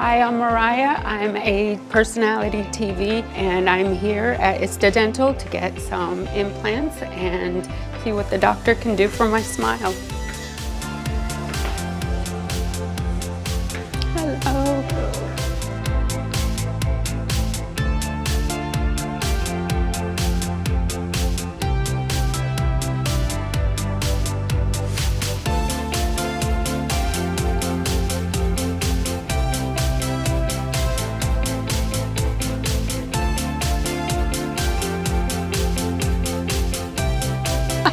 Hi, I'm Mariah. I'm a personality TV, and I'm here at Istadental to get some implants and see what the doctor can do for my smile. Hello.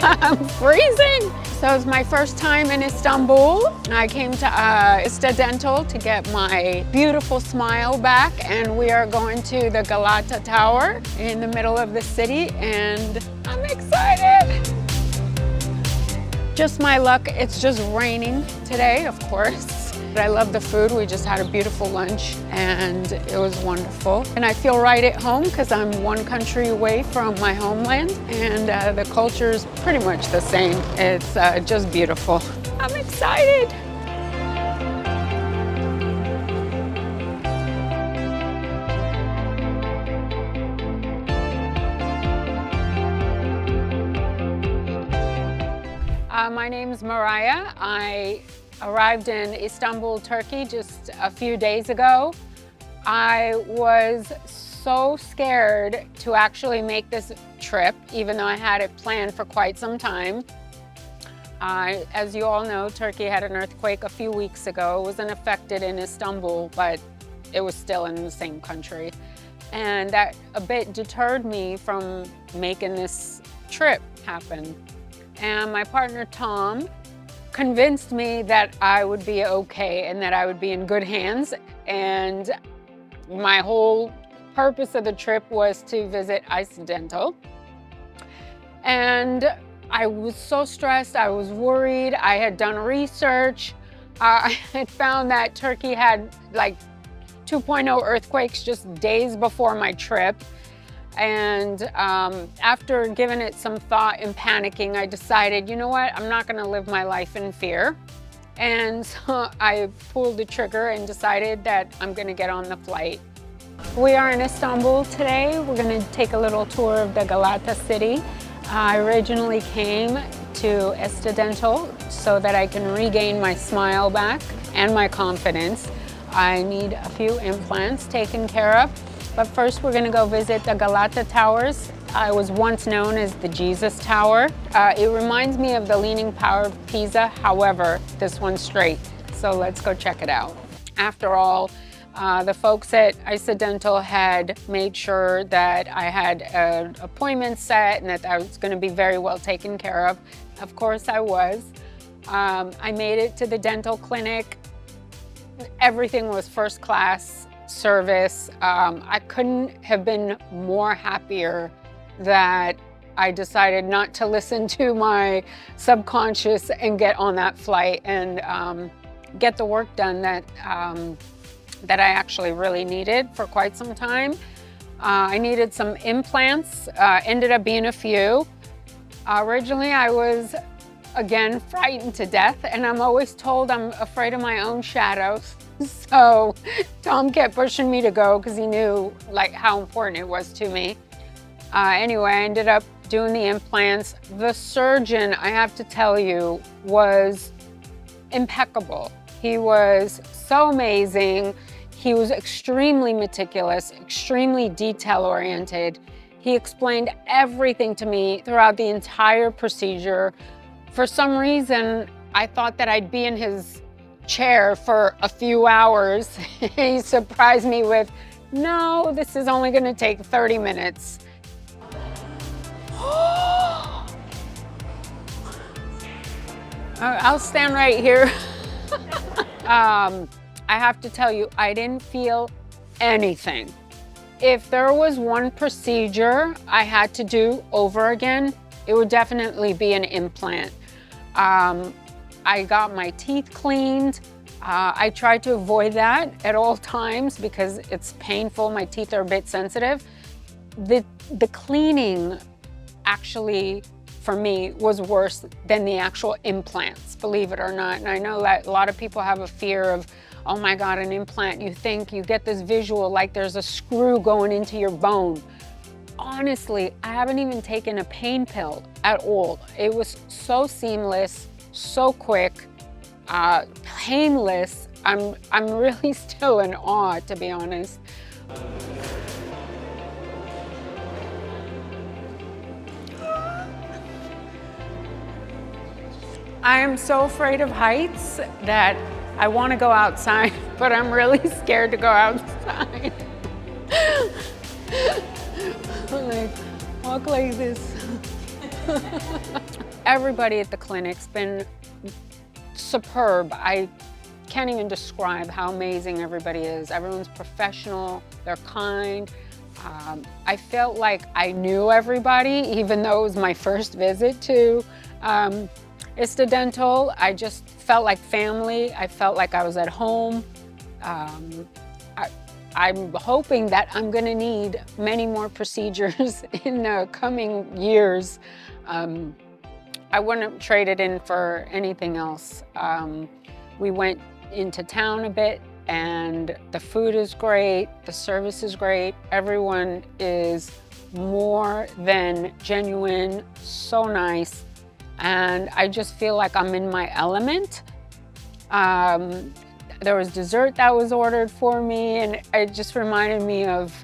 I'm freezing. So it's my first time in Istanbul. I came to Istadental to get my beautiful smile back, and we are going to the Galata Tower in the middle of the city, and I'm excited. Just my luck, it's just raining today, of course. But I love the food. We just had a beautiful lunch and it was wonderful. And I feel right at home because I'm one country away from my homeland, and the culture is pretty much the same. It's just beautiful. I'm excited. My name's Mariah. I arrived in Istanbul, Turkey just a few days ago. I was so scared to actually make this trip, even though I had it planned for quite some time. As you all know, Turkey had an earthquake a few weeks ago. It wasn't affected in Istanbul, but it was still in the same country. And that a bit deterred me from making this trip happen. And my partner, Tom, convinced me that I would be okay and that I would be in good hands. And my whole purpose of the trip was to visit Istadental. And I was so stressed, I was worried. I had done research. I had found that Turkey had like 2.0 earthquakes just days before my trip. And after giving it some thought and panicking, I decided, you know what, I'm not gonna live my life in fear. And so I pulled the trigger and decided that I'm gonna get on the flight. We are in Istanbul today. We're gonna take a little tour of the Galata city. I originally came to Istadental so that I can regain my smile back and my confidence. I need a few implants taken care of. But first, we're gonna go visit the Galata Towers. It was once known as the Jesus Tower. It reminds me of the Leaning Tower of Pisa, however, this one's straight. So let's go check it out. After all, the folks at Istadental had made sure that I had an appointment set and that I was gonna be very well taken care of. Of course I was. I made it to the dental clinic. Everything was first class service. I couldn't have been more happier that I decided not to listen to my subconscious and get on that flight and get the work done that I actually really needed for quite some time. I needed some implants, ended up being a few. Originally I was, again, frightened to death, and I'm always told I'm afraid of my own shadows. So Tom kept pushing me to go because he knew like how important it was to me. Anyway, I ended up doing the implants. The surgeon, I have to tell you, was impeccable. He was so amazing. He was extremely meticulous, extremely detail-oriented. He explained everything to me throughout the entire procedure. For some reason, I thought that I'd be in his chair for a few hours. He surprised me with, no, this is only gonna take 30 minutes. I'll stand right here. I have to tell you, I didn't feel anything. If there was one procedure I had to do over again, it would definitely be an implant. I got my teeth cleaned. I tried to avoid that at all times because it's painful. My teeth are a bit sensitive. The cleaning actually, for me, was worse than the actual implants, believe it or not. And I know that a lot of people have a fear of oh my God, an implant, you think, you get this visual like there's a screw going into your bone. Honestly, I haven't even taken a pain pill at all. It was so seamless, so quick, painless. I'm really still in awe, to be honest. I am so afraid of heights that I want to go outside, but I'm really scared to go outside. Like, walk like this. Everybody at the clinic's been superb. I can't even describe how amazing everybody is. Everyone's professional, they're kind. I felt like I knew everybody, even though it was my first visit to Istadental. I just felt like family. I felt like I was at home. I'm hoping that I'm gonna need many more procedures in the coming years. I wouldn't trade it in for anything else. We went into town a bit, and the food is great, the service is great, everyone is more than genuine, so nice, and I just feel like I'm in my element. There was dessert that was ordered for me, and it just reminded me of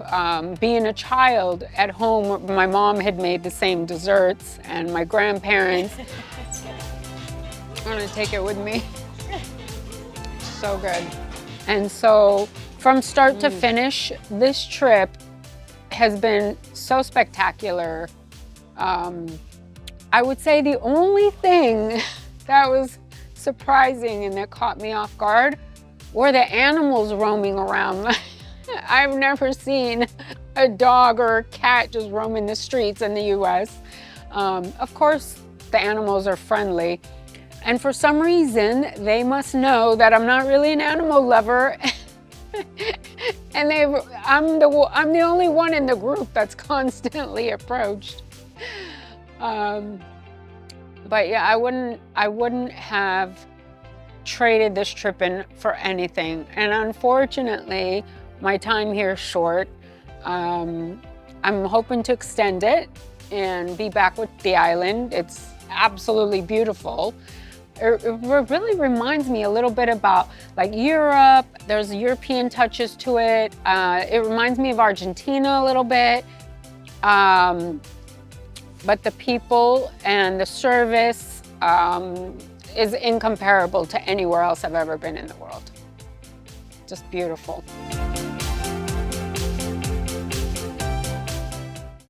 being a child at home. My mom had made the same desserts, and my grandparents. I'm gonna take it with me. So good. And so from start to finish, this trip has been so spectacular. I would say the only thing that was surprising and that caught me off guard were the animals roaming around. I've never seen a dog or a cat just roaming the streets in the US. Of course, the animals are friendly. And for some reason, they must know that I'm not really an animal lover. And I'm the only one in the group that's constantly approached. But yeah, I wouldn't have traded this trip in for anything. And unfortunately, my time here is short. I'm hoping to extend it and be back with the island. It's absolutely beautiful. It really reminds me a little bit about like Europe. There's European touches to it. It reminds me of Argentina a little bit. But the people and the service is incomparable to anywhere else I've ever been in the world. Just beautiful.